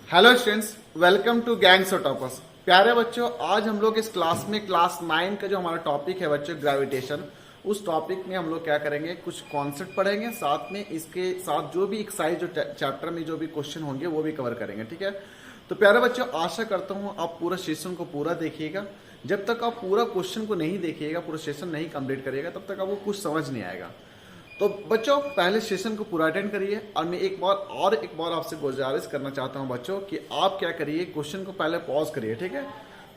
Hello students, welcome to gangs of toppers. प्यारे बच्चों, आज हम लोग इस क्लास में क्लास 9 का जो हमारा टॉपिक है बच्चों ग्रेविटेशन, उस टॉपिक में हम लोग क्या करेंगे, कुछ कॉन्सेप्ट पढ़ेंगे, साथ में इसके साथ जो भी एक्सरसाइज जो चैप्टर में जो भी क्वेश्चन होंगे वो भी कवर करेंगे। ठीक है, तो प्यारे बच्चों, आशा करता हूँ आप पूरा सेशन को पूरा देखिएगा। जब तक आप पूरा क्वेश्चन को नहीं देखिएगा, पूरा सेशन नहीं कंप्लीट करिएगा, तब तक आपको कुछ समझ नहीं आएगा। तो बच्चों, पहले सेशन को पूरा अटेंड करिए। और मैं एक बार आपसे गुजारिश करना चाहता हूं बच्चों कि आप क्या करिए, क्वेश्चन को पहले पॉज करिए। ठीक है,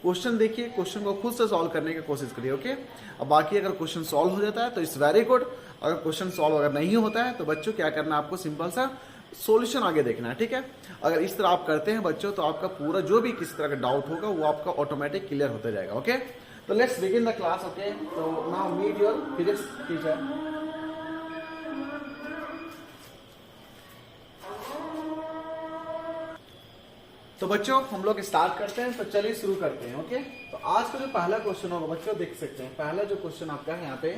क्वेश्चन देखिए, क्वेश्चन को खुद से सॉल्व करने की कोशिश करिए। ओके, अब बाकी अगर क्वेश्चन सॉल्व हो जाता है तो इट्स वेरी गुड। अगर क्वेश्चन सॉल्व अगर नहीं होता है तो बच्चों क्या करना है, आपको सिंपल सा सॉल्यूशन आगे देखना है। ठीक है, अगर इस तरह आप करते हैं बच्चों तो आपका पूरा जो भी किसी तरह का डाउट होगा वो आपका ऑटोमेटिक क्लियर होता जाएगा। ओके, तो let's begin the class. Okay, तो now meet your physics teacher. तो बच्चों, हम लोग स्टार्ट करते हैं। तो चलिए शुरू करते हैं। ओके, तो आज का जो पहला क्वेश्चन होगा बच्चों, देख सकते हैं पहला जो क्वेश्चन आपका है यहाँ पे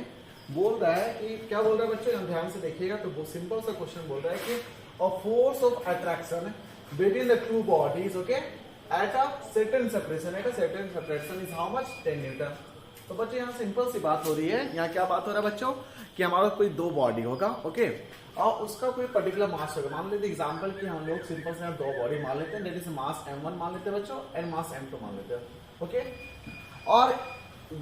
बोल रहा है कि क्या बोल रहा है बच्चों, ध्यान से देखिएगा। तो वो सिंपल सा क्वेश्चन बोल रहा है कि a force of attraction between the two bodies, okay, at a certain separation is how much, 10 Newton. तो बच्चों यहाँ सिंपल सी बात हो रही है। यहाँ क्या बात हो रहा है बच्चों कि हमारा कोई दो बॉडी होगा, ओके, और उसका कोई पर्टिकुलर मास होगा। मान लेते एग्जांपल कि हम लोग सिंपल से दो बॉडी मान लेते हैं, दैट इज मास m1 मान लेते हैं बच्चों एंड मास m2 मान लेते हैं। ओके, और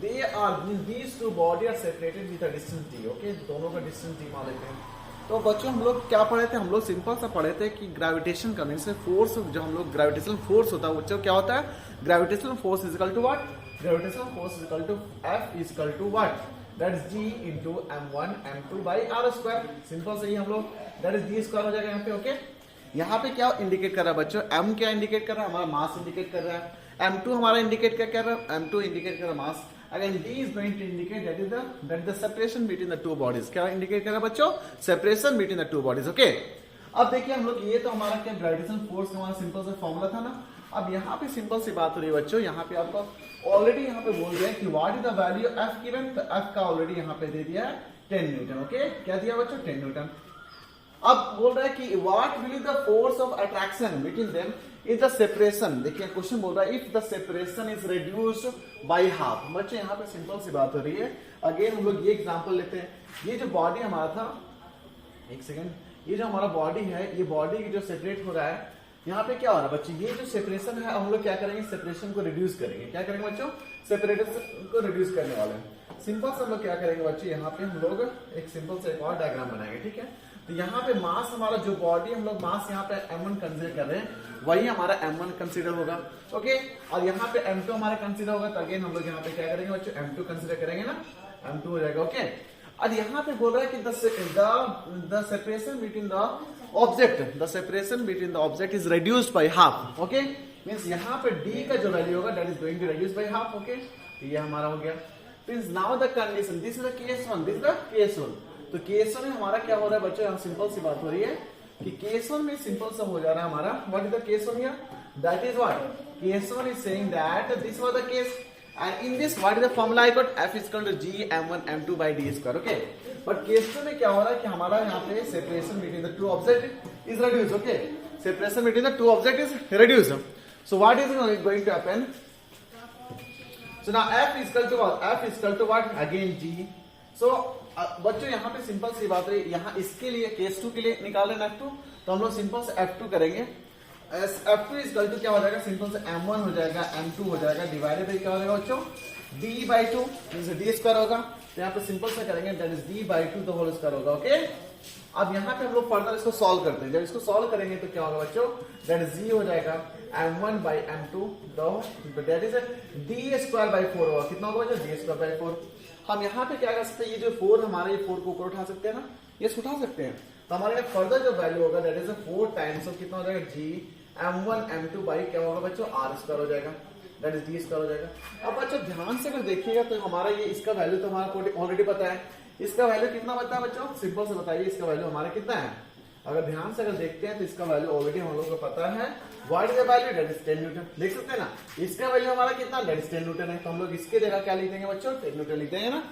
they are these two body are separated with a distance d। Okay, दोनों का डिस्टेंस d मान लेते हैं। तो बच्चों हम लोग क्या पढ़े थे, हम लोग सिंपल सा पढ़े थे कि ग्रेविटेशन का मीन से फोर्स, जो हम लोग ग्रेविटेशनल फोर्स होता है बच्चों क्या होता है, gravitational force is equal to what, gravitational force is equal to F is equal to what, that is G into m1 m2 by r square. Simple से ही हम लोग दैट इज G स्क्वायर हो जाएगा यहाँ पे। ओके, यहाँ पे क्या इंडिकेट कर रहा है बच्चों, m क्या इंडिकेट कर रहा है, हमारा मास इंडिकेट कर रहा है। m2 हमारा इंडिकेट क्या कर रहा है, m2 इंडिकेट कर रहा है mass. Again D is going to indicate that is the separation between the two bodies। क्या इंडिकेट कर रहा है बच्चों, separation between the two bodies. Okay, अब देखिए हम लोग, ये तो हमारा क्या ग्रेविटेशनल फोर्स का हमारा सिंपल सा फॉर्मूला था ना। अब यहाँ पे सिंपल सी बात हो रही है बच्चों, यहाँ पे आपको ऑलरेडी यहाँ पे बोल रहे हैं कि what is the value F given, तो F का ऑलरेडी यहाँ पे दे दिया है 10 न्यूटन। ओके, क्या दिया बच्चों, 10 न्यूटन। अब बोल रहा है कि what will the force of attraction between them is the separation. देखिए क्वेश्चन बोल रहा है if the separation is reduced by half. बच्चे यहाँ पे सिंपल सी बात हो रही है। अगेन हम लोग ये एग्जांपल लेते हैं, ये जो बॉडी हमारा था, एक सेकेंड, ये जो हमारा बॉडी है, ये बॉडी जो सेपरेट हो रहा है, यहाँ पे क्या हो रहा है बच्चे, ये जो सेपरेशन है हम लोग क्या करेंगे, सेपरेशन को रिड्यूस करेंगे। क्या करेंगे बच्चों, सेपरेशन को रिड्यूस करने वाले हैं। सिंपल से हम लोग क्या करेंगे बच्चे, यहाँ पे हम लोग एक सिंपल से एक और डायग्राम बनाएंगे। ठीक है, तो यहाँ पे मास हमारा जो बॉडी हम लोग मास यहाँ पे m1 कंसीडर कर रहे हैं, वही हमारा m1 कंसीडर होगा। ओके, और यहाँ पे m2 हमारा कंसीडर होगा। तो अगेन हम लोग यहाँ पे क्या करेंगे बच्चों, m2 कंसीडर करेंगे ना, m2 हो जाएगा। ओके, और यहाँ पे बोल रहा है कि the separation between the separation between the object is reduced by half. Okay, means यहाँ पे d का जो वैल्यू होगा that is going to reduce by half. Okay, तो ये हमारा हो गया। Means now the condition, this is the case 1, this is the case 1। तो केस 1 में हमारा क्या हो रहा है बच्चों, यहाँ सिंपल सी बात हो रही है कि केस 1 में सिंपल सा हो जा रहा है हमारा, what is the case 1 here, that is what, case 1 is saying that this was the case and in this what is the formula I got, F is equal to G m1 m2 by d square। okay, but case 2 में क्या हो रहा है कि हमारा यहाँ पे separation between the two object is reduced। okay, separation between the two object is reduced। so what is going to happen, so now F is equal to what, F is equal to what, again G। so बच्चों यहाँ पे simple सी बात रही, यहाँ इसके लिए case 2 के लिए निकाल लेना F2, तो हम लोग सिंपल से F2 करेंगे। F2 इज इक्वल टू क्या हो जाएगा, सिंपल से m1 हो जाएगा, m2 हो जाएगा, डिवाइडेड बाई क्या हो जाएगा बच्चों, d by 2 means d square होगा। तो यहाँ पे सिंपल से करेंगे that is d by 2 the whole square होगा। ओके, अब यहाँ पे हम लोग फर्दर इसको सॉल्व करते हैं। जब इसको सॉल्व करेंगे तो क्या होगा बच्चों, दैट इज d हो जाएगा m1 by m2 that is d square by 4 होगा। कितना होगा बच्चों, d स्क्वायर बाई 4। हम यहाँ पे क्या कर सकते हैं, ये जो 4 हमारे, ये 4 को ऊपर उठा सकते हैं ना, ये उठा सकते हैं। तो हमारे यहाँ फर्दर जो वैल्यू होगा दैट इज 4 टाइम्स ऑफ कितना हो जाएगा, g m1 m2 बाई क्या होगा बच्चों, r स्क्वायर हो जाएगा, दैट इज d स्क्वायर हो जाएगा। अब बच्चों ध्यान से अगर देखिएगा तो हमारा ये इसका वैल्यू तो हमारा ऑलरेडी पता है। इसका वैल्यू कितना बता है बच्चों, सिंपल से बताइए इसका वैल्यू हमारा कितना है। अगर ध्यान से अगर देखते हैं तो इसका वैल्यू ऑलरेडी हम लोग को पता है, what is the value, that is 10 Newton. देख सकते हैं ना, इसका वैल्यू हमारा कितना, दैट इज 10 न्यूटन है। तो हम लोग इसके जगह क्या लिख देंगे बच्चों, 10 न्यूटन लिख देंगे ना।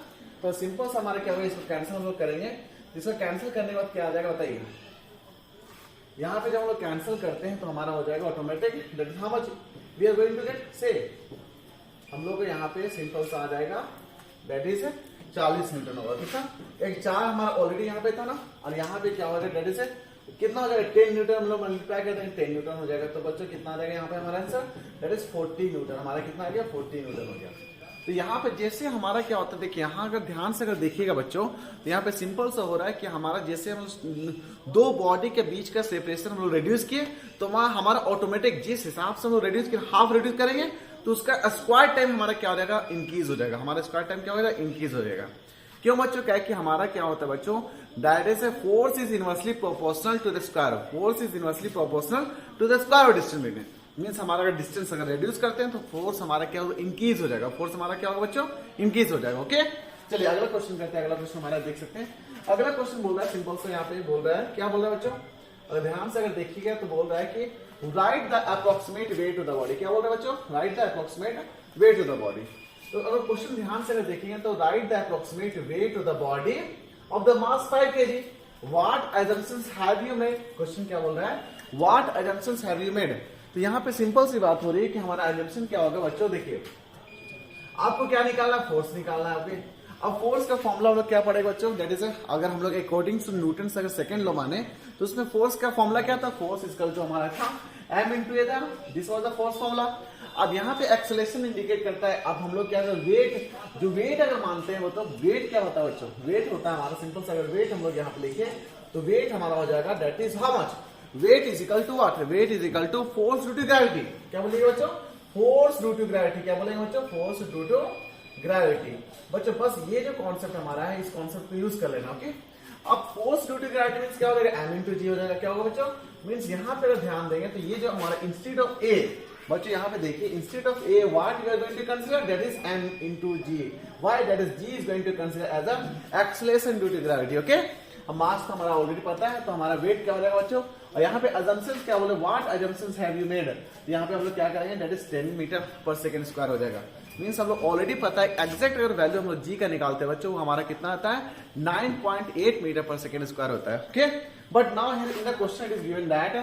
तो सिंपल से हमारा क्या होगा, इसको कैंसिल हम लोग करेंगे। इसको कैंसिल करने के बाद क्या आ जाएगा बताइए, यहाँ पे जब हम लोग कैंसिल करते हैं तो हमारा हो जाएगा automatic that is how much we are going to get से हम लोग को यहाँ पे सिंपल सा आ जाएगा दैट इज 40 न्यूटन होगा। ठीक है, एक 4 हमारा ऑलरेडी यहाँ पे था ना, और यहाँ पे क्या हो जाएगा दैट इज कितना हो जाएगा 10 न्यूटन हम लोग मल्टीप्लाई करते हैं 10 न्यूटन हो जाएगा। तो बच्चों कितना आ जाएगा यहाँ पे हमारा आंसर दैट इज 40 न्यूटन। हमारा कितना आ गया 40 न्यूटन हो गया। तो यहाँ पे जैसे हमारा क्या होता है देखिए, यहाँ अगर ध्यान से अगर देखिएगा बच्चों तो यहाँ पे सिंपल सा हो रहा है कि हमारा जैसे हम दो बॉडी के बीच का सेपरेशन हम लोग रिड्यूस किए तो वहां हमारा ऑटोमेटिक जिस हिसाब से हम लोग रिड्यूस किए हाफ रिड्यूस करेंगे तो उसका स्क्वायर टाइम हमारा क्या हो जाएगा इंक्रीज हो जाएगा। हमारा स्क्वायर टाइम क्या हो जाएगा इंक्रीज हो जाएगा। क्यों बच्चों, क्या है कि हमारा क्या होता है बच्चों that is force is inversely proportional to the square, force is inversely proportional to the square of distance between. Means हमारा अगर डिस्टेंस अगर रिड्यूस करते हैं तो फोर्स हमारा क्या होगा इंक्रीज हो जाएगा। फोर्स हमारा क्या होगा बच्चों इंक्रीज हो जाएगा। ओके, चलिए अगला क्वेश्चन करते हैं। अगला क्वेश्चन हमारा देख सकते हैं। अगला क्वेश्चन बोल रहा है सिंपल से, यहाँ पे बोल रहा है क्या बोल रहा है बच्चों, अगर ध्यान से अगर देखिएगा तो बोल रहा है कि right the approximate weight of the body. क्या बोल रहा है बच्चों, right the approximate weight of the body. तो अगर क्वेश्चन ध्यान से अगर देखेंगे तो right the approximate weight of the body of the mass 5 kg, what assumptions have you made। Question क्या बोल रहा है, what assumptions have you made। तो यहाँ पे सिंपल सी बात हो रही है कि हमारा assumption क्या होगा बच्चों, देखिए आपको क्या निकालना है, फोर्स निकालना है। ओके, अब फोर्स का फॉर्मूला हम लोग क्या पड़ेगा बच्चों, दैट इज अगर हम लोग अकॉर्डिंग टू न्यूटन अगर सेकंड लॉ माने तो उसमें फोर्स का फॉर्मूला क्या था, फोर्स इक्वल टू हमारा था m इंटू ए था, this was the force formula. अब यहाँ पे एक्सेलरेशन इंडिकेट करता है। अब हम लोग क्या वेट, जो वेट अगर मानते हैं वो तो वेट क्या होता है बच्चों, वेट होता है हमारा सिंपल सा। अगर वेट हम लोग यहाँ पे लिखे तो वेट हमारा हो जाएगा that is how much, weight is equal to what, weight is equal to force due to gravity. क्या बोलेंगे बच्चों, फोर्स ड्यू टू ग्रेविटी। क्या बोलेंगे बच्चों, फोर्स ड्यू टू ग्रेविटी। बच्चों बस ये जो कॉन्सेप्ट हमारा है इस कॉन्सेप्ट को यूज कर लेना। ओके, अब force due to gravity means क्या हो जाएगा, m इंटू जी हो जाएगा। क्या होगा बच्चों, मींस यहाँ पे अगर ध्यान देंगे तो ये जो हमारा इंस्टेड ऑफ ए, बच्चों यहाँ पे देखिए instead of a what you are going to consider that is m into G. Why, that is g is going to consider as a acceleration due to gravity. Okay, अब mass तो हमारा already पता है तो हमारा wait क्या हो जाएगा बच्चों। और यहाँ पे assumptions क्या बोले, what assumptions have you made. यहाँ पे हम लोग क्या करेंगे दैट इज 10 मीटर पर सेकंड स्क्वायर हो जाएगा। मीन्स हम लोग ऑलरेडी पता है एग्जैक्ट अगर वैल्यू हम लोग जी का निकालते हैं बच्चों वो हमारा कितना आता है 9.8 मीटर पर सेकंड स्क्वायर होता है। Okay, but now here in the question it is given that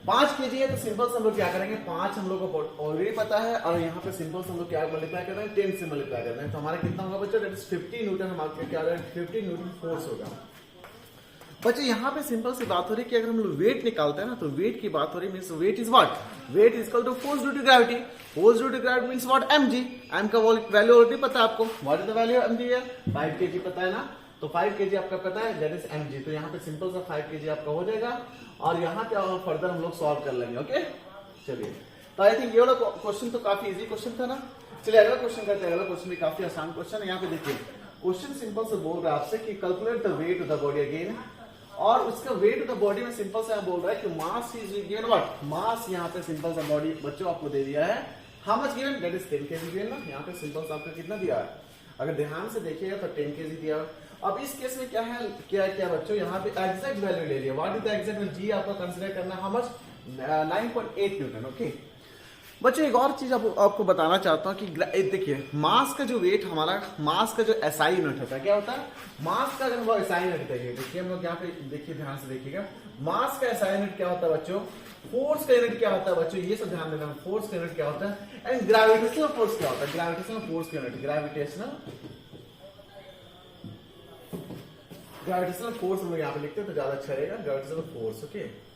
5 kg है तो सिंपल से हम लोग क्या करेंगे, 5 हम लोग को ऑलरेडी पता है और यहाँ पे सिंपल से हम लोग क्या मल्टीप्लाई कर रहे हैं 10 से मल्टीप्लाई कर रहे हैं। तो हमारा कितना होगा बच्चों, दैट इज 50 न्यूटन। हमारे क्या 50 न्यूटन फोर्स होगा। बच्चों यहाँ पे सिंपल सी बात हो रही है कि अगर हम लोग वेट निकालते हैं ना तो वेट की बात हो रही है, means weight is what, weight is equal to force due to gravity. Force due to gravity means what, mg। m का वैल्यू ऑलरेडी पता है आपको, what is the value of mg है 5 kg पता है ना, तो 5 kg आपका पता है दैट इज mg। तो यहाँ पे सिंपल सा 5 kg आपका हो जाएगा और यहाँ पे और फर्दर हम लोग सॉल्व कर लेंगे। ओके, चलिए तो आई थिंक ये वाला क्वेश्चन तो काफी इजी क्वेश्चन था ना। चलिए अगला क्वेश्चन करते हैं। अगला क्वेश्चन भी काफी आसान क्वेश्चन है। यहाँ पे देखिए क्वेश्चन सिंपल से बोल रहा है आपसे कि calculate the weight of the body again, और उसका वेट ऑफ द बॉडी में सिंपल सा बोल रहा है कि मास इज गिवन व्हाट, मास यहाँ पे सिंपल सा बॉडी बच्चों आपको दे दिया है how much given that is 10 kg given ना। यहाँ पे सिंपल सा आपको कितना दिया है, अगर ध्यान से देखिएगा तो 10 kg दिया। अब इस केस में क्या है, क्या बच्चों यहाँ पे एग्जैक्ट वैल्यू ले लिया। What is the exact value, g आपको कंसीडर करना हाउ मच 9.8 न्यूटन। ओके बच्चों एक और चीज आपको बताना चाहता हूँ कि देखिए मास का जो वेट हमारा, मास का जो एसआई यूनिट होता है क्या होता है, मास का अगर वो एसआई यूनिट देखिए हम लोग यहाँ पे देखिए ध्यान से देखिएगा, मास का एसआई यूनिट क्या होता है बच्चों, फोर्स का यूनिट क्या होता है बच्चों, ये सब ध्यान देना, फोर्स का यूनिट क्या होता है, एंड ग्रेविटेशनल फोर्स क्या होता है, ग्रेविटेशनल फोर्स का यूनिट, ग्रेविटेशनल फोर्स हम लोग यहाँ पे लिखते हैं तो ज्यादा अच्छा रहेगा, ग्रेविटेशनल फोर्स। ओके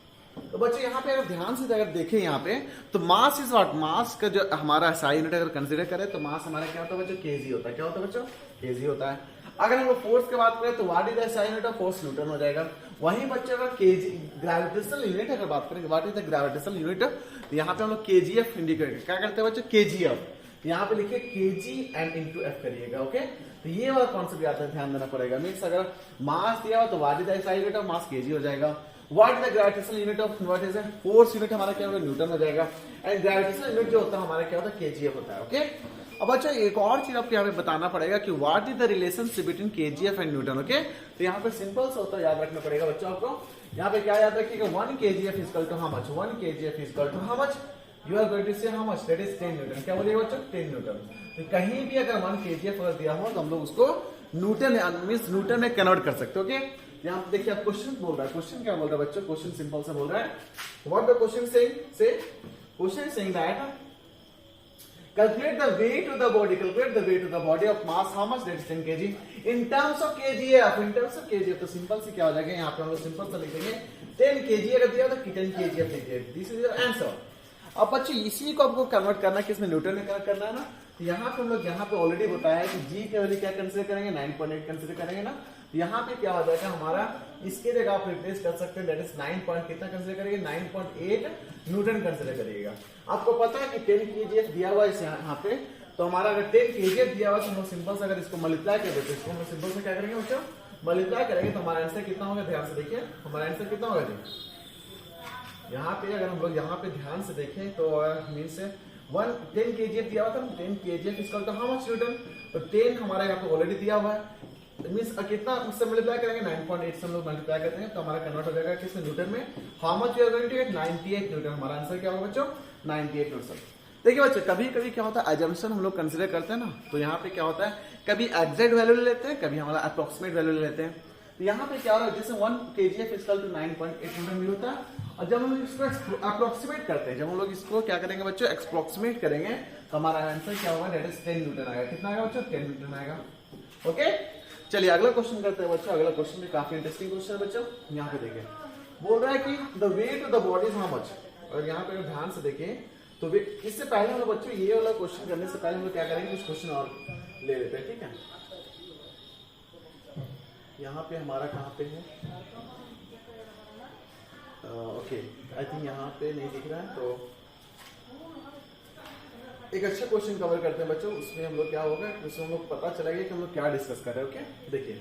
तो बच्चों यहाँ पे अगर ध्यान से अगर देखें यहाँ पे तो मास इज व्हाट, मास का जो हमारा एसआई यूनिट अगर कंसीडर करें तो मास हमारा क्या होता है बच्चों, केजी होता है। क्या होता है बच्चों, केजी होता है। अगर हम फोर्स की बात करें तो what is the SI unit of force, Newton हो जाएगा। वहीं बच्चों अगर केजी ग्रेविटेशनल यूनिट अगर बात करें what is the gravitational unit, तो यहाँ पे हम लोग केजीएफ इंडिकेट क्या करते हैं बच्चों, केजीएफ, यहाँ पे लिखे केजी एंड इंटू एफ करिएगा। ओके तो ये वाला कॉन्सेप्ट आता है, ध्यान देना पड़ेगा। मीन्स अगर मास दिया हो तो what is the SI unit of mass, KG हो जाएगा। What is the gravitational unit of, what is the force unit हमारा क्या होगा, न्यूटन हो जाएगा। एंड ग्रेविटेशनल यूनिट जो होता है हमारा क्या होता है, केजीएफ होता है। ओके अब अच्छा एक और चीज आपको यहाँ पे बताना पड़ेगा कि what is the relationship between KGF and Newton. Okay तो यहाँ पे सिंपल सा होता है, याद रखना पड़ेगा बच्चों आपको। यहाँ पे क्या याद रखिएगा, 1 kgf is equal to how much, 1 kgf is equal to how much, you are going to say how much, that is 10 newton. क्या बोलिए बच्चों, 10 न्यूटन। तो कहीं भी अगर 1 kgf अगर दिया हो तो हम लोग उसको न्यूटन मींस न्यूटन में कन्वर्ट कर सकते हो। ओके यहाँ पे देखिए आप क्वेश्चन बोल रहा है, क्वेश्चन क्या बोल रहा है बच्चों, क्वेश्चन सिंपल से बोल रहा है, व्हाट द क्वेश्चन सेइंग, से question saying that calculate the weight of the body, calculate the weight of the body of mass how much, that is 10 kg in terms of kgf, in terms of kgf। तो simple से क्या हो जाएगा, यहाँ पे हम लोग simple से लिख देंगे 10 kg अगर दिया तो 10 kgf लिख दिया, दिस इज योर आंसर। अब बच्चों इसी को आपको कन्वर्ट करना है किसमें, न्यूटन में कन्वर्ट करना है ना। तो यहाँ पे हम लोग यहाँ पे ऑलरेडी बताया है कि जी की वैल्यू क्या कंसीडर करेंगे, 9.8 कंसीडर करेंगे ना। तो यहाँ पे क्या हो जाएगा हमारा, इसके जगह आप रिप्लेस कर सकते हैं, दैट इज 9 पॉइंट कितना कंसीडर करेंगे, 9.8 न्यूटन कंसीडर करिएगा। आपको पता है कि 10 kgf दिया हुआ है यहाँ पे, तो हमारा अगर 10 kgf दिया हुआ है तो हम लोग सिंपल से अगर इसको मल्टीप्लाई कर देते, इसको हम लोग सिंपल से क्या करेंगे बच्चों, मल्टीप्लाई करेंगे तो हमारा आंसर कितना होगा, ध्यान से देखिए हमारा आंसर कितना होगा जी। यहाँ पे अगर हम लोग यहाँ पे ध्यान से देखें तो मीन्स 10 kgf दिया हुआ था, 10 kgf इसका तो हाउ मच न्यूटन, तो 10 हमारा यहाँ पे ऑलरेडी दिया हुआ है, मीन्स कितना उससे मल्टीप्लाई करेंगे, 9.8 से हम लोग मल्टीप्लाई करते हैं तो हमारा कन्वर्ट हो जाएगा किसमें, न्यूटन में। How much we are going to get, 98 newton. हमारा आंसर क्या होगा बच्चों, 98 न्यूटन। देखिए बच्चों कभी कभी क्या होता है, एजम्पशन हम लोग कंसीडर करते हैं ना, तो यहाँ पे क्या होता है, कभी एग्जैक्ट वैल्यू ले लेते हैं, कभी हमारा अप्रोक्सीमेट वैल्यू ले लेते हैं। तो यहाँ पे क्या हो रहा है, जैसे 1 kgf इक्वल टू 9.8 न्यूटन मिल होता है, और जब हम लोग इसको अप्रोक्सीमेट करते हैं, जब हम लोग इसको क्या करेंगे बच्चों, अप्रोक्सीमेट करेंगे तो हमारा आंसर क्या होगा, दैट इज 10 न्यूटन आएगा। कितना आएगा बच्चों, 10 न्यूटन आएगा। ओके चलिए अगला क्वेश्चन करते हैं बच्चों। अगला क्वेश्चन भी काफी इंटरेस्टिंग क्वेश्चन है बच्चों। यहाँ पे देखिए बोल रहा है कि the weight of the body is how much, और यहाँ पे ध्यान से देखें तो इससे पहले हम लोग बच्चों ये वाला क्वेश्चन करने से पहले हम लोग क्या करेंगे, कुछ क्वेश्चन और ले लेते हैं, ठीक है। यहाँ पे हमारा कहाँ पे है, ओके आई थिंक यहाँ पे नहीं दिख रहा है, तो एक अच्छा क्वेश्चन कवर करते हैं बच्चों। उसमें हम लोग क्या होगा, उसमें हम लोग पता चलेगा कि हम लोग क्या डिस्कस कर रहे हैं। ओके देखिए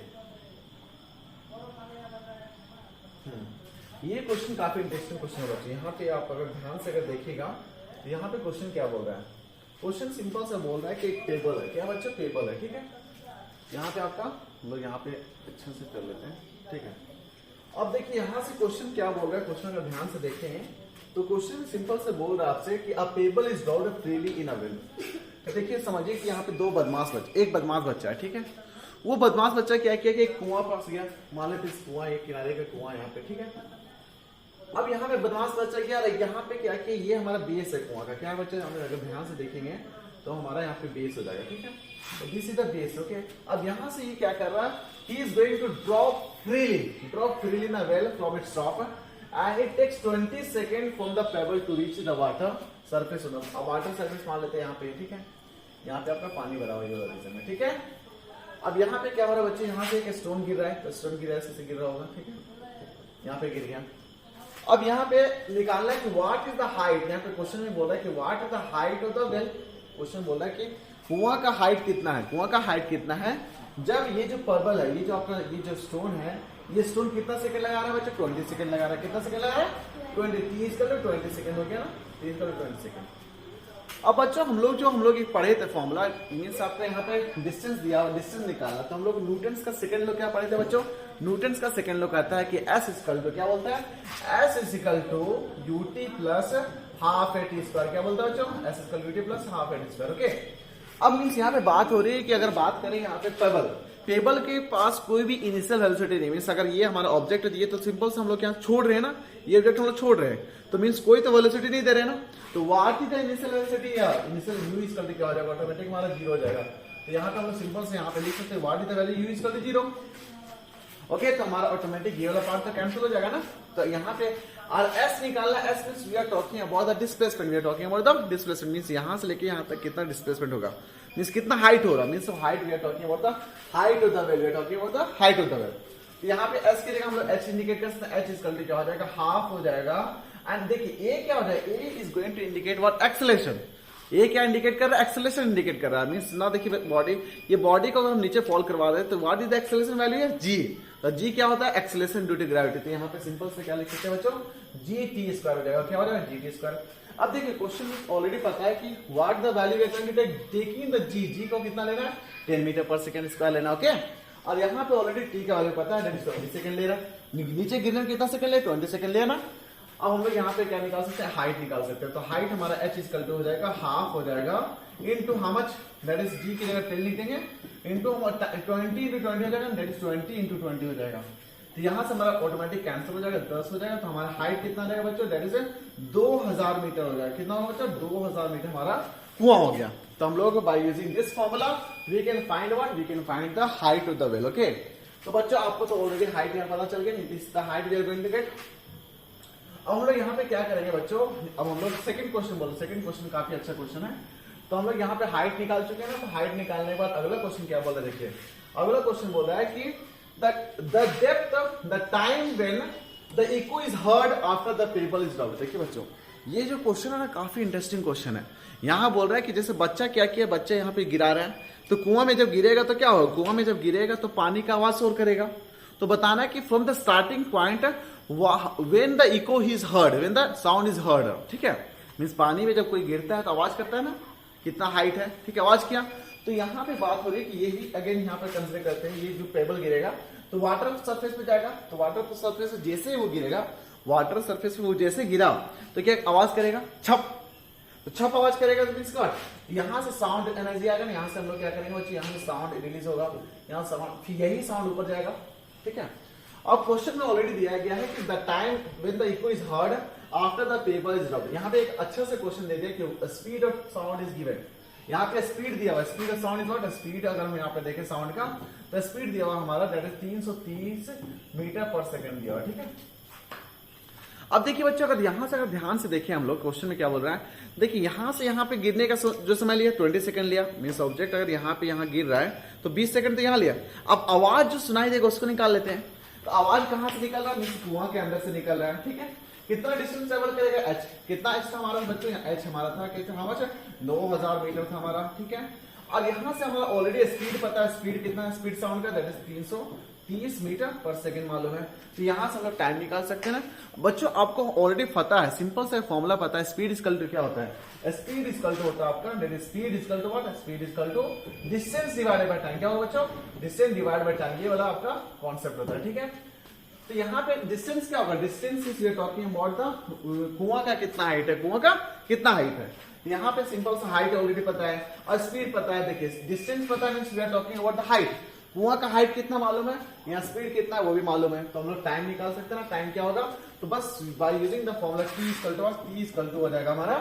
ये क्वेश्चन काफी इंटरेस्टिंग क्वेश्चन है बच्चों। यहाँ पे आप अगर ध्यान से अगर देखिएगा तो यहाँ पे क्वेश्चन क्या बोल रहा है, क्वेश्चन सिंपल सा बोल रहा है कि एक टेबल है, क्या बच्चों, टेबल है, ठीक है। यहाँ पे आपका हम लोग यहाँ पे अच्छा से कर लेते हैं, ठीक है। अब देखिए यहाँ से क्वेश्चन क्या बोल रहा है, क्वेश्चन अगर ध्यान से देखें तो क्वेश्चन सिंपल से बोल रहा है आपसे कि a table is dropped freely in a well. तो देखिए समझिए कि यहाँ पे दो बदमाश बच्चे, एक बदमाश बच्चा है, ठीक है। वो बदमाश बच्चा क्या किया कि एक कुआं पास गया, मान लेते इस कुआं, एक किनारे का कुआं यहाँ पे, ठीक है। अब यहाँ पे बदमाश बच्चा क्या, यहाँ पे क्या कि ये हमारा बेस है कुआं का, क्या बच्चा, हम अगर ध्यान से देखेंगे तो हमारा यहाँ पे बेस हो जाएगा, ठीक है। This is the base, okay. अब यहाँ से ये क्या कर रहा है, he is going to drop freely in a well from its top and it takes 20 seconds from the pebble to reach the water surface। अब वाटर सरफेस मान लेते हैं यहाँ पे, ठीक है। यहाँ पे आपका पानी भरा हुआ है रीजन में, ठीक है। अब यहाँ पे क्या हो रहा है बच्चे, यहाँ से एक स्टोन गिर रहा है, तो स्टोन गिर रहा है, ऐसे गिर रहा होगा, ठीक है। यहाँ पे गिर गया। अब यहाँ पे निकालना है कि व्हाट इज द हाइट, यहाँ पे क्वेश्चन में बोल रहा है कि what is the height of the well. Question बोल रहा है कि कुआं का हाइट कितना है, कुआं का हाइट कितना है जब ये जो पर्बल है, ये जो आपका ये जो स्टोन है, ये स्टोन कितना सेकंड लगा रहा है बच्चों, 20 सेकंड लगा रहा है। कितना सेकंड लगा रहा है, 20 कर लो, 20 सेकंड हो गया ना, 30 कर लो 20 सेकंड। अब बच्चों हम लोग एक पढ़े थे फॉर्मूला, मींस आपका यहाँ पे डिस्टेंस दिया, डिस्टेंस निकाला, तो हम लोग न्यूटन्स का सेकंड लो क्या पढ़े थे बच्चों, न्यूटन्स का सेकंड लो कहता है कि एस इक्वल टू, क्या बोलता है, S is equal to u t plus half a t square. क्या बोलता है बच्चों, S is equal to u t plus half a t square, okay. अब मींस यहाँ पे बात हो रही है कि अगर बात करें यहाँ पे टेबल के पास कोई भी इनिशियल वेलोसिटी नहीं, मींस अगर ये हमारा ऑब्जेक्ट दिए तो सिंपल से हम लोग यहाँ छोड़ रहे हैं ना, ये ऑब्जेक्ट हम लोग छोड़ रहे हैं, तो मींस कोई तो वेलोसिटी नहीं दे रहे ना, तो what is the initial velocity, या initial u is equal to क्या हो जाएगा, ऑटोमेटिक हमारा 0 हो जाएगा। तो यहाँ पे हम लोग सिंपल से यहाँ पे लिख सकते हैं what is the value, u is equal to 0, okay. तो हमारा ऑटोमेटिक ये वाला पार्ट तो कैंसिल हो जाएगा ना। तो यहाँ पे और एस निकालना, S means we are talking about the displacement, we are talking about the displacement, means यहाँ से लेके यहाँ तक कितना डिस्प्लेसमेंट होगा, मींस कितना हाइट हो रहा, means height we are talking about the height of the well, we are talking about the height of the well. यहाँ पे एस की जगह हम लोग एच इंडिकेट करते हैं, एच इज इक्वल टू क्या हो जाएगा, हाफ हो जाएगा। एंड देखिए ए क्या हो जाएगा, a is going to indicate what, acceleration. ये क्या इंडिकेट कर रहा है, एक्सेलरेशन इंडिकेट कर रहा है, मींस ना देखिए बॉडी, ये बॉडी को अगर हम नीचे फॉल करवा दे तो what is the acceleration value है, जी। तो जी क्या होता है, एक्सेलरेशन ड्यू टू ग्रेविटी। तो यहाँ पे सिंपल से क्या लिख सकते हैं बच्चों, जी टी स्क्वायर हो जाएगा, क्या हो जाएगा, जी टी स्क्वायर। अब देखिए क्वेश्चन में ऑलरेडी पता है कि what the value taking the g, g को कितना लेना है, 10 मीटर पर सेकंड स्क्वायर लेना, ओके। और यहाँ पे ऑलरेडी टी का वैल्यू पता है, दैट इज 20 सेकंड ले रहा है, नीचे गिरने कितना सेकंड ले, 20 सेकंड लेना। अब हम लोग यहाँ पे क्या निकाल सकते हैं, हाइट निकाल सकते हैं। तो हाइट हमारा h इक्वल टू हो जाएगा हाफ हो जाएगा into how much, that is g की जगह 10 लिख देंगे, इनटू 20 इंटू 20 हो जाएगा, दैट इज 20 इंटू 20 हो जाएगा। तो यहाँ से हमारा ऑटोमेटिक कैंसिल हो जाएगा, 10 हो जाएगा, तो हमारा हाइट कितना रहेगा बच्चों, दैट इज 2000 मीटर हो जाएगा। कितना होगा बच्चों, 2000 मीटर हमारा कुआं हो गया। तो हम लोग by using this formula we can find what, we can find the height of the well. Okay, तो बच्चों आपको तो ऑलरेडी हाइट यहाँ पता चल गया, this is the height we are going to get. अब हम लोग यहाँ पे क्या करेंगे बच्चों, अब हम लोग सेकंड क्वेश्चन बोलो, सेकंड क्वेश्चन काफी अच्छा क्वेश्चन है। तो हम लोग यहाँ पे हाइट निकाल चुके हैं ना, तो हाइट निकालने के बाद अगला क्वेश्चन क्या बोल रहा है, देखिए अगला क्वेश्चन बोल रहा है कि the depth of the time when the echo is heard after the pebble is dropped। देखिए बच्चों ये जो क्वेश्चन है ना काफी इंटरेस्टिंग क्वेश्चन है। यहाँ बोल रहा है कि जैसे बच्चा क्या किया, बच्चा यहाँ पे गिरा रहा है, तो कुआं में जब गिरेगा तो क्या होगा, कुआं में जब गिरेगा तो पानी का आवाज शोर करेगा। तो बताना है कि from the starting point when the echo is heard, when the sound is heard, ठीक है, मीन्स पानी में जब कोई गिरता है तो आवाज करता है ना, कितना हाइट है, ठीक है, आवाज किया। तो यहाँ पे बात हो रही है कि यही अगेन यहाँ पे कंसिडर करते हैं, ये जो पेबल गिरेगा तो वाटर सरफेस पे जाएगा, तो वाटर सरफेस जैसे वो गिरेगा, वाटर सरफेस पे वो जैसे गिरा तो क्या आवाज करेगा, छप, तो छप आवाज करेगा, तो मीन्स व्हाट, यहाँ से साउंड एनर्जी आएगा ना, यहाँ से हम लोग क्या करेंगे बच्चे, यहाँ से साउंड रिलीज होगा, यहाँ साउंड, फिर यही साउंड ऊपर जाएगा, ठीक है। अब क्वेश्चन में ऑलरेडी दिया गया है कि the time when the echo is heard after the paper is dropped. यहाँ पे एक अच्छा से क्वेश्चन दे दिया कि speed of sound is given, यहाँ पे स्पीड दिया हुआ, speed of sound is what, speed अगर हम यहाँ पे देखें साउंड का, तो स्पीड दिया हुआ हमारा दैट इज 330 मीटर पर सेकंड दिया हुआ, ठीक है। अब देखिए बच्चों अगर यहां से अगर ध्यान से देखें हम लोग क्वेश्चन में क्या बोल रहा है, देखिए यहां से यहाँ पे गिरने का जो समय लिया 20 सेकंड लिया, मीन्स ऑब्जेक्ट अगर यहाँ पे यहाँ गिर रहा है तो 20 सेकंड तो यहाँ लिया। अब आवाज जो सुनाई देगा उसको निकाल लेते हैं, तो आवाज कहां से निकल रहा है, मीन्स कुआं के अंदर से निकल रहा है, ठीक है। कितना डिस्टेंस ट्रेवल करेगा, एच, कितना एच था हमारा बच्चों, एच हमारा था कितना, 9000 मीटर था हमारा, ठीक है। और यहां से हमारा ऑलरेडी स्पीड पता है, स्पीड कितना है स्पीड साउंड का, दैट इज 330 मीटर पर सेकंड मालूम है। तो यहां से हम लोग टाइम निकाल सकते हैं ना बच्चों, आपको ऑलरेडी पता है, सिंपल सा फॉर्मूला पता है, स्पीड इक्वल टू क्या होता है, स्पीड इक्वल टू होता है आपका, that is speed equal to what, speed equal to distance divided by time. क्या होगा बच्चों, डिस्टेंस डिवाइडेड बाय टाइम, ये वाला आपका कॉन्सेप्ट होता है, ठीक है। तो यहाँ पे डिस्टेंस क्या होगा, distance is we are talking about the कुआं का कितना हाइट है, कुआं का कितना हाइट है। यहाँ पे सिंपल सा हाइट ऑलरेडी पता है और स्पीड पता है, देखिए डिस्टेंस पता है means we are talking about the height, कुआं का हाइट कितना मालूम है, यहाँ स्पीड कितना है वो भी मालूम है, तो हम लोग टाइम निकाल सकते हैं ना, टाइम क्या होगा, तो बस by using the formula t equal to हो जाएगा हमारा,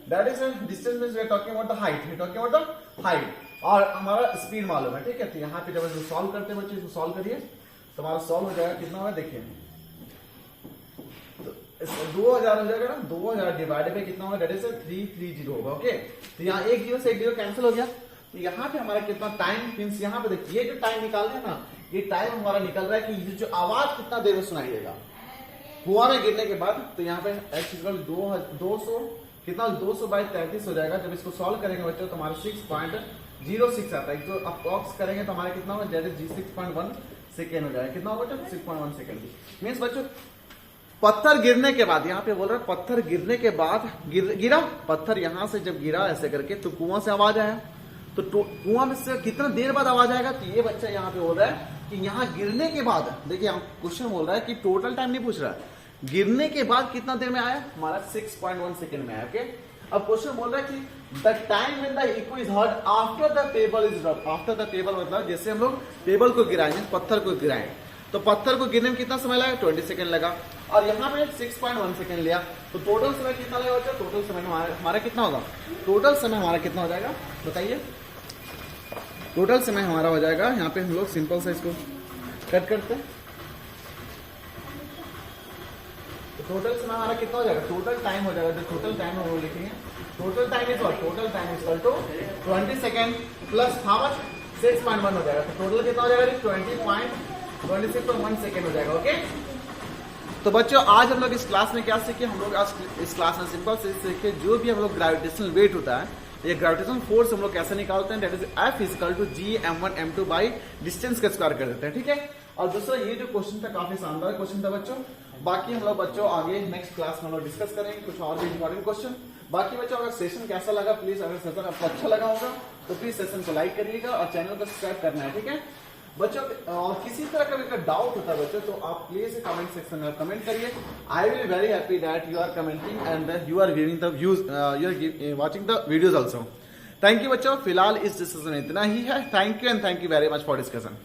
that is distance means we are talking about the height, we are talking about the height, और हमारा स्पीड मालूम है, ठीक है। तो यहाँ पे जब इसको सॉल्व करते हैं बच्चे, इसको सॉल्व करिए तो हमारा सॉल्व हो जाएगा, कितना होगा देखिए 2000 हो जाएगा ना, 2000 डिवाइडेड बाय कितना होगा, दैट इज 330 होगा, ओके। तो यहाँ एक जीरो से एक जीरो कैंसिल हो गया, तो यहाँ पे हमारा कितना टाइम, मींस यहाँ पे देखिए ये जो टाइम निकाल रहे हैं ना, ये टाइम हमारा निकल रहा है कि ये जो आवाज कितना देर में सुनाई देगा कुआं में गिरने के बाद। तो यहाँ पे x इक्वल 200 कितना 200 बाई 33 हो जाएगा। जब इसको सॉल्व करेंगे बच्चों तो हमारा 6.06 आता है, जो अप्रॉक्स करेंगे तो हमारे कितना होगा, दैट इज 6.1 सेकेंड हो जाएगा। कितना होगा बच्चों, 6.1 सेकेंड। मीन्स बच्चों पत्थर गिरने के बाद, यहाँ पे बोल रहा है पत्थर गिरने के बाद गिरा, पत्थर यहाँ से जब गिरा ऐसे करके तो कुआं से आवाज आया, तो कुआं में से कितना देर बाद आवाज आएगा, तो ये बच्चा यहाँ पे बोल रहा है कि यहाँ गिरने के बाद, देखिए क्वेश्चन बोल रहा है कि टोटल टाइम नहीं पूछ रहा है, गिरने के बाद कितना देर में आया, हमारा 6.1 सेकेंड में आया, ओके। अब क्वेश्चन बोल रहा है कि the time when the echo is heard after the pebble is dropped. After the pebble मतलब जैसे हम लोग पेबल को गिराएंगे, पत्थर को गिराएं, तो पत्थर को गिरने में कितना समय लगा, 20 सेकंड लगा, और यहाँ पे 6.1 सेकंड लिया, तो टोटल समय कितना लगेगा बच्चों, टोटल समय हमारा कितना होगा, टोटल समय हमारा कितना हो जाएगा बताइए, टोटल समय हमारा हो जाएगा, यहाँ पे हम लोग सिंपल से इसको कट करते हैं, तो टोटल समय हमारा कितना हो जाएगा, टोटल टाइम हो जाएगा, जो टोटल टाइम हम लोग लिखेंगे, total time is what, total time is equal to 20 second plus how much 6.1 हो जाएगा, तो टोटल कितना हो जाएगा 20.26 सेकंड हो जाएगा, ओके। तो बच्चों आज हम लोग इस क्लास में क्या सीखे, हम लोग आज इस क्लास में सिंपल से सीखे जो भी हम लोग ग्रेविटेशनल वेट होता है, ये ग्रेविटेशनल फोर्स हम लोग कैसे निकालते हैं, that is F equal to G m1 m2 by distance का स्क्वायर कर देते हैं, ठीक है। और दूसरा ये जो क्वेश्चन था काफी शानदार क्वेश्चन था बच्चों, बाकी हम लोग बच्चों आगे नेक्स्ट क्लास में हम लोग डिस्कस करेंगे कुछ और भी इंपॉर्टेंट क्वेश्चन। बाकी बच्चों अगर सेशन कैसा लगा प्लीज, अगर सेशन आपको अच्छा लगा होगा तो प्लीज सेशन को लाइक करिएगा और चैनल को सब्सक्राइब करना है, ठीक है बच्चों। और किसी तरह का भी डाउट होता है बच्चों तो आप प्लीज कमेंट सेक्शन में कमेंट करिए। I will very happy that you are commenting and you are giving the views, you are watching the videos also. Thank you बच्चों, फिलहाल इस डिस्कशन में इतना ही है। Thank you and thank you very much for discussion.